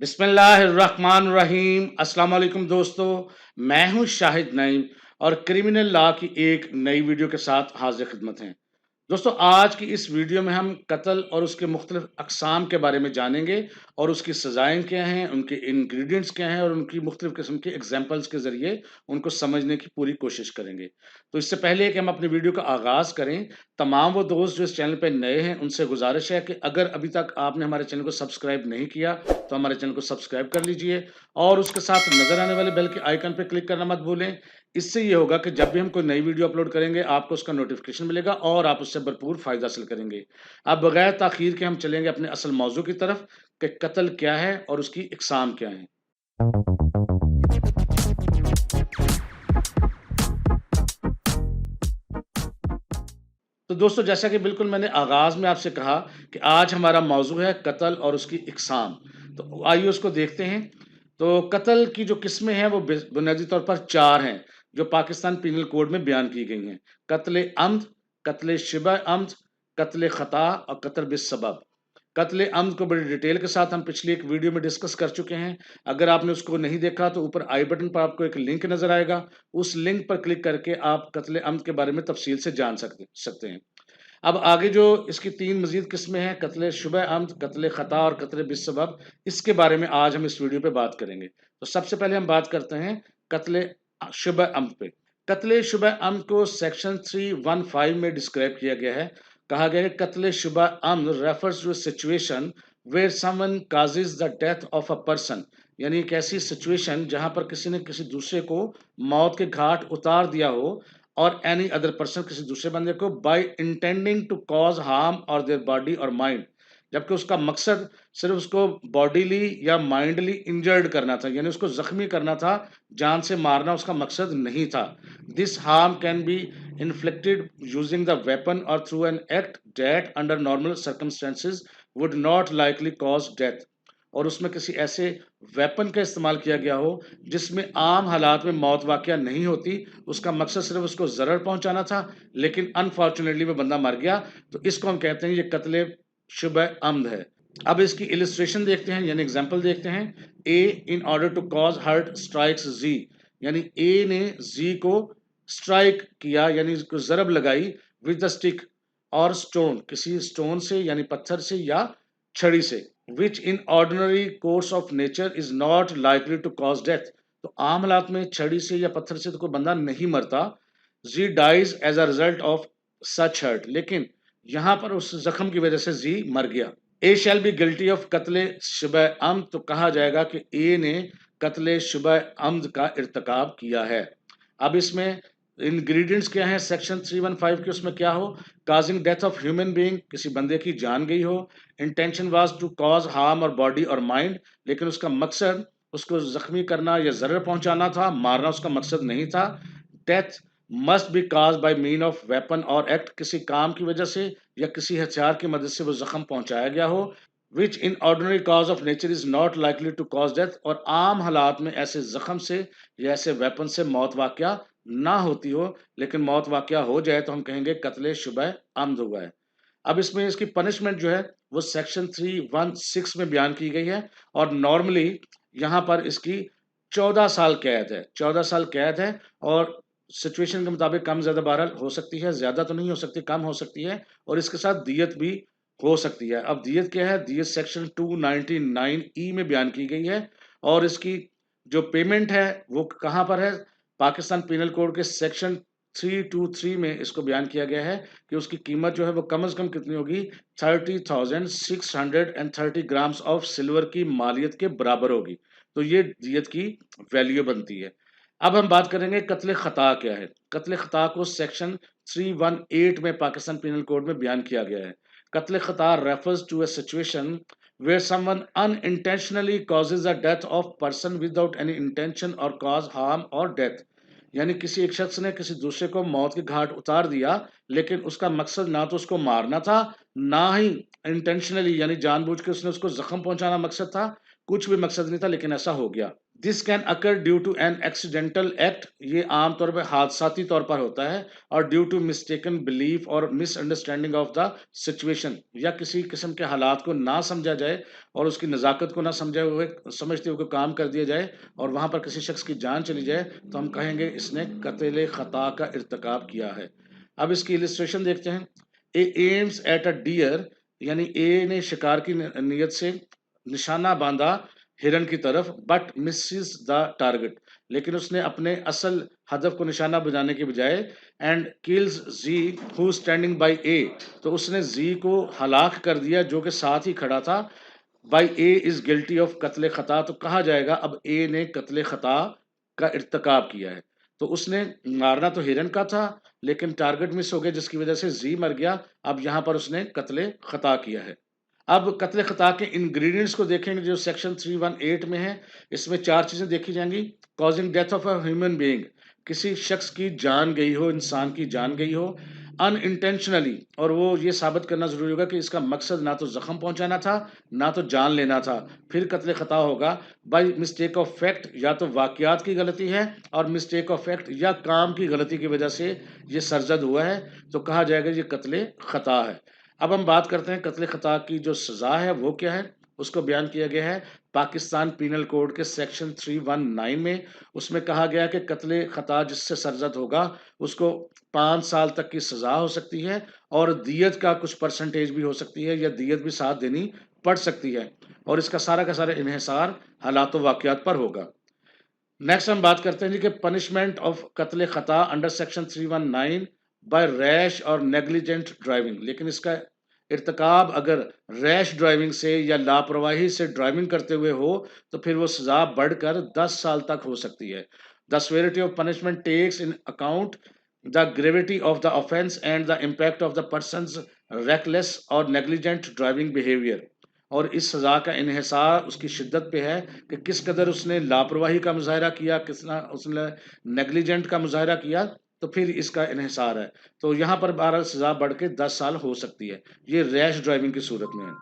बिस्मिल्लाहिर्रहमानिर्रहीम। अस्सलाम वालेकुम दोस्तों, मैं हूं शाहिद नईम और क्रिमिनल लॉ की एक नई वीडियो के साथ हाजिर खिदमत हैं। दोस्तों, आज की इस वीडियो में हम कत्ल और उसके मुख्तलिफ अक़साम के बारे में जानेंगे और उसकी सज़ाएँ क्या हैं, उनके इंग्रीडिएंट्स क्या हैं और उनकी मुख्तलिफ किस्म के एग्ज़ाम्पल्स के ज़रिए उनको समझने की पूरी कोशिश करेंगे। तो इससे पहले कि हम अपनी वीडियो का आगाज़ करें, तमाम वो दोस्त जो इस चैनल पे नए हैं, उनसे गुज़ारिश है कि अगर अभी तक आपने हमारे चैनल को सब्सक्राइब नहीं किया, तो हमारे चैनल को सब्सक्राइब कर लीजिए और उसके साथ नज़र आने वाले बेल के आइकन पे क्लिक करना मत भूलें। इससे ये होगा कि जब भी हम कोई नई वीडियो अपलोड करेंगे, आपको उसका नोटिफ़िकेशन मिलेगा और आप उससे भरपूर फ़ायदा हासिल करेंगे। अब बगैर ताख़ीर के हम चलेंगे अपने असल मौज़ू की तरफ कि कत्ल क्या है और उसकी इक़साम क्या हैं। तो दोस्तों, जैसा कि बिल्कुल मैंने आगाज़ में आपसे कहा कि आज हमारा मौज़ू है कत्ल और उसकी इक़साम। तो आइए उसको देखते हैं। तो कत्ल की जो किस्में हैं वो बुनियादी तौर पर 4 हैं, जो पाकिस्तान पीनल कोड में बयान की गई हैं। कत्ल अम्द, कत्ल शिबह अम्द, कत्ल ख़ता और कत्ल बिस्सबब। कत्ल अम्द को बड़ी डिटेल के साथ हम पिछली एक वीडियो में डिस्कस कर चुके हैं। अगर आपने उसको नहीं देखा तो ऊपर आई बटन पर आपको एक लिंक नज़र आएगा। उस लिंक पर क्लिक करके आप कत्ल अम्द के बारे में तफ़सील से जान सकते सकते हैं। अब आगे जो इसकी 3 मज़ीद किस्में हैं, कत्ल शुबह अम्द, कत्ल ख़ता और कत्ल बिस्सबब, इसके बारे में आज हम इस वीडियो पे बात करेंगे। तो सबसे पहले हम बात करते हैं कत्ल शुबह अम्द पे। कत्ल शुबह अम्द को सेक्शन 315 में डिस्क्राइब किया गया है। कहा गया है कत्ल शुबह अम्द refers to a situation where someone causes the death of a person, यानी एक ऐसी सिचुएशन जहां पर किसी ने किसी दूसरे को मौत के घाट उतार दिया हो और एनी अदर पर्सन किसी दूसरे बंदे को by intending to cause harm और देयर बॉडी और माइंड, जबकि उसका मकसद सिर्फ उसको बॉडीली या माइंडली इंजर्ड करना था, यानी उसको जख्मी करना था, जान से मारना उसका मकसद नहीं था। This harm can be inflicted using the weapon और through an act that under normal circumstances would not likely cause death, और उसमें किसी ऐसे वेपन का इस्तेमाल किया गया हो जिसमें आम हालात में मौत वाक़या नहीं होती, उसका मकसद सिर्फ उसको ज़रर पहुंचाना था, लेकिन अनफॉर्चुनेटली वो बंदा मर गया। तो इसको हम कहते हैं ये कत्ल शुबह अम्द है। अब इसकी इलिस्ट्रेशन देखते हैं, यानी एग्जांपल देखते हैं। A in order to cause hurt strikes Z, यानी ए ने जी को स्ट्राइक किया, यानी उसको ज़रब लगाई विद द स्टिक और स्टोन, किसी स्टोन से यानी पत्थर से या छड़ी से, which in ordinary course of nature is not likely to cause death. तो आम हालात में छड़ी से या पत्थर से तो कोई बंदा नहीं मरता। Z dies as a result of such hurt, लेकिन यहां पर उस जख्म की वजह से जी मर गया। ए शैल बी गिल्टी ऑफ कत्ले शुबह अम्द, तो कहा जाएगा कि ए ने कत्ले शुबह अम्द का इर्तकाब किया है। अब इसमें इंग्रेडिएंट्स क्या हैं सेक्शन 315 के, उसमें क्या हो, causing death of human being, किसी बंदे की जान गई हो। Intention was to cause harm और बॉडी और माइंड, लेकिन उसका मकसद उसको जख्मी करना या जरर पहुंचाना था, मारना उसका मकसद नहीं था। Death must be cause by mean of weapon और एक्ट, किसी काम की वजह से या किसी हथियार की मदद से वो जख्म पहुंचाया गया हो। Which in ordinary cause of nature is not likely to cause death, और आम हालात में ऐसे जख्म से या ऐसे वेपन से मौत वाकया ना होती हो, लेकिन मौत वाकया हो जाए तो हम कहेंगे कत्ले शुबह अम्द हुआ है। अब इसमें इसकी पनिशमेंट जो है वो सेक्शन 316 में बयान की गई है, और नॉर्मली यहाँ पर इसकी 14 साल कैद है, 14 साल कैद है, और सिचुएशन के मुताबिक कम ज़्यादा बहरहाल हो सकती है, ज़्यादा तो नहीं हो सकती, कम हो सकती है, और इसके साथ दियत भी हो सकती है। अब दियत क्या है, दियत सेक्शन 299 में बयान की गई है, और इसकी जो पेमेंट है वो कहाँ पर है, पाकिस्तान पीनल कोड के सेक्शन 323 में इसको बयान किया गया है कि उसकी कीमत जो है वो कम से कम कितनी होगी, 30,630 ग्राम्स ऑफ सिल्वर की मालियत के बराबर होगी। तो ये दियत की वैल्यू बनती है। अब हम बात करेंगे कत्ल खता क्या है। कत्ल खता को सेक्शन 318 में पाकिस्तान पीनल कोड में बयान किया गया है। कत्ल खता refers to a situation where someone unintentionally causes the death of person without any intention or cause harm or death, यानी किसी एक शख्स ने किसी दूसरे को मौत के घाट उतार दिया, लेकिन उसका मकसद ना तो उसको मारना था, ना ही इंटेंशनली यानी जानबूझ के उसने उसको जख्म पहुंचाना मकसद था, कुछ भी मकसद नहीं था, लेकिन ऐसा हो गया। This can occur due to an accidental act, ये आमतौर पर हादसाती तौर पर होता है, और ड्यू टू मिस्टेकन बिलीफ और मिसअंडरस्टैंडिंग ऑफ द सिचुएशन, या किसी किस्म के हालात को ना समझा जाए और उसकी नज़ाकत को ना समझे हुए समझते हुए कोई काम कर दिया जाए और वहाँ पर किसी शख्स की जान चली जाए, तो हम कहेंगे इसने कत्ल ख़ता का इर्तिकाब किया है। अब इसकी इलस्ट्रेशन देखते हैं। ए एम्स एट अ डियर, यानी ए ने शिकार की नीयत से निशाना बांधा हिरन की तरफ, बट मिसिस द टारगेट, लेकिन उसने अपने असल हदफ को निशाना बनाने के बजाय and kills Z who standing by A, तो उसने जी को हलाक कर दिया जो कि साथ ही खड़ा था। By A is guilty of कत्ल खता, तो कहा जाएगा अब ए ने कत्ल खता का इर्तकाब किया है। तो उसने मारना तो हिरन का था, लेकिन टारगेट मिस हो गया जिसकी वजह से जी मर गया। अब यहाँ पर उसने कत्ल खता किया है। अब कत्ल खता के इंग्रेडिएंट्स को देखेंगे जो सेक्शन 318 में है। इसमें 4 चीज़ें देखी जाएंगी। Causing death of a human being, किसी शख्स की जान गई हो, इंसान की जान गई हो अनइंटेंशनली, और वो ये साबित करना ज़रूरी होगा कि इसका मकसद ना तो ज़ख्म पहुंचाना था, ना तो जान लेना था, फिर कत्ल खता होगा। बाय मिस्टेक ऑफ फैक्ट, या तो वाक़यात की गलती है, और मिस्टेक ऑफ फैक्ट या काम की गलती की वजह से ये सरजद हुआ है, तो कहा जाएगा ये कत्ल खता है। अब हम बात करते हैं कत्ल खता की जो सज़ा है वो क्या है, उसको बयान किया गया है पाकिस्तान पीनल कोड के सेक्शन 319 में। उसमें कहा गया है कि कत्ल खता जिससे सरजद होगा उसको 5 साल तक की सज़ा हो सकती है, और दियत का कुछ परसेंटेज भी हो सकती है, या दियत भी साथ देनी पड़ सकती है, और इसका सारा का सारा इन्हिसार हालात व वाक़यात पर होगा। नेक्स्ट हम बात करते हैं जी कि पनिशमेंट ऑफ कत्ल खता अंडर सेक्शन 319 बाय रैश और नेग्लिजेंट ड्राइविंग, लेकिन इसका इर्तकाब अगर रैश ड्राइविंग से या लापरवाही से ड्राइविंग करते हुए हो, तो फिर वो सजा बढ़कर 10 साल तक हो सकती है। The severity of punishment takes in account the gravity of the offence and the impact of the person's reckless और नेग्लिजेंट ड्राइविंग बिहेवियर, और इस सज़ा का इन्हिसार उसकी शिद्दत पे है कि किस कदर उसने लापरवाही का मुज़ाहिरा किया, कितना उसने नेग्लिजेंट का मुज़ाहिरा किया, तो फिर इसका इन्हिसार है। तो यहाँ पर बहरहाल सज़ा बढ़ के 10 साल हो सकती है। ये रैश ड्राइविंग की सूरत में है।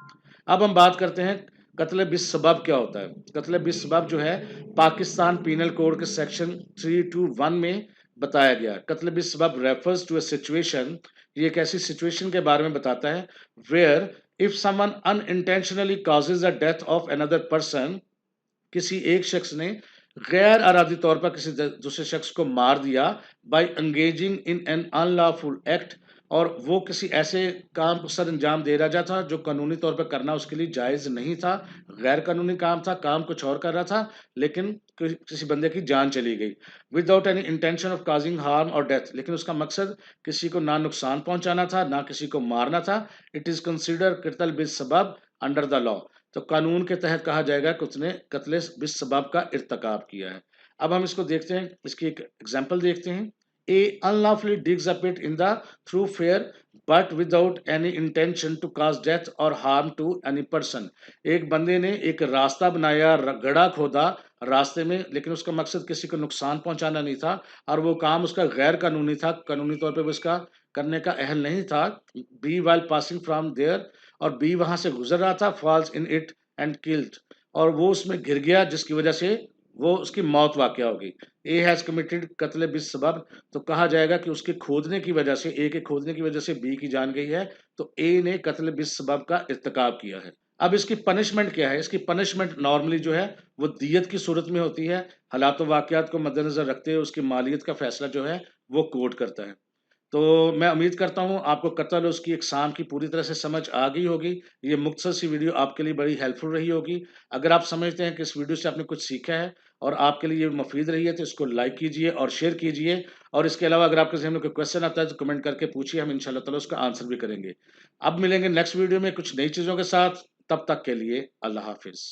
अब हम बात करते हैं कत्ल बिस्सबब क्या होता है। कत्ल बिस्सबब जो है पाकिस्तान पीनल कोड के सेक्शन 321 में बताया गया है। कत्ल बिस्सबब रेफर्स टू अ सिचुएशन, ये एक ऐसी सिचुएशन के बारे में बताता है where if someone unintentionally causes the death of another person, किसी एक शख्स ने गैर अरादी तौर पर किसी दूसरे शख्स को मार दिया by engaging in an unlawful act, और वो किसी ऐसे काम को सर अंजाम दे रहा था जो कानूनी तौर पर करना उसके लिए जायज़ नहीं था, गैर कानूनी काम था, काम कुछ और कर रहा था, लेकिन किसी बंदे की जान चली गई without any intention of causing harm और डेथ, लेकिन उसका मकसद किसी को ना नुकसान पहुंचाना था ना किसी को मारना था। इट इज़ कंसिडर कत्ल बिस्सबब अंडर द लॉ, तो कानून के तहत कहा जाएगा कि उसने कत्ल बिस्सबाब का इर्तकाब किया है। अब हम इसको देखते हैं, इसकी एक एग्जांपल देखते हैं। A unlawfully digs a pit in the thoroughfare but without any intention to cause death और हार्म टू एनी पर्सन, एक बंदे ने एक रास्ता बनाया, गड्ढा खोदा रास्ते में, लेकिन उसका मकसद किसी को नुकसान पहुंचाना नहीं था, और वो काम उसका गैर कानूनी था, कानूनी तौर पे वो इसका करने का अहल नहीं था। B while passing from there, और बी वहां से गुजर रहा था, falls in it and killed, और वो उसमें गिर गया जिसकी वजह से वो उसकी मौत वाकया होगी। ए हैज कमिटेड कत्ल बिस सबब, तो कहा जाएगा कि उसके खोदने की वजह से, ए के खोदने की वजह से बी की जान गई है, तो ए ने कत्ल बिस सबब का इर्तकाब किया है। अब इसकी पनिशमेंट क्या है? इसकी पनिशमेंट नॉर्मली जो है वो दियत की सूरत में होती है। हालात वाकयात को मद्देनजर रखते हुए उसकी मालियत का फैसला जो है वो कोर्ट करता है। तो मैं उम्मीद करता हूँ आपको कत्ल और उसकी इकसाम की पूरी तरह से समझ आ गई होगी। ये मुख्तसर सी वीडियो आपके लिए बड़ी हेल्पफुल रही होगी। अगर आप समझते हैं कि इस वीडियो से आपने कुछ सीखा है और आपके लिए ये मुफीद रही है, तो इसको लाइक कीजिए और शेयर कीजिए। और इसके अलावा अगर आपके ज़हन में कोई क्वेश्चन आता है तो कमेंट करके पूछिए, हम इंशाल्लाह ताला उसका आंसर भी करेंगे। अब मिलेंगे नेक्स्ट वीडियो में कुछ नई चीज़ों के साथ, तब तक के लिए अल्लाह हाफ़िज़।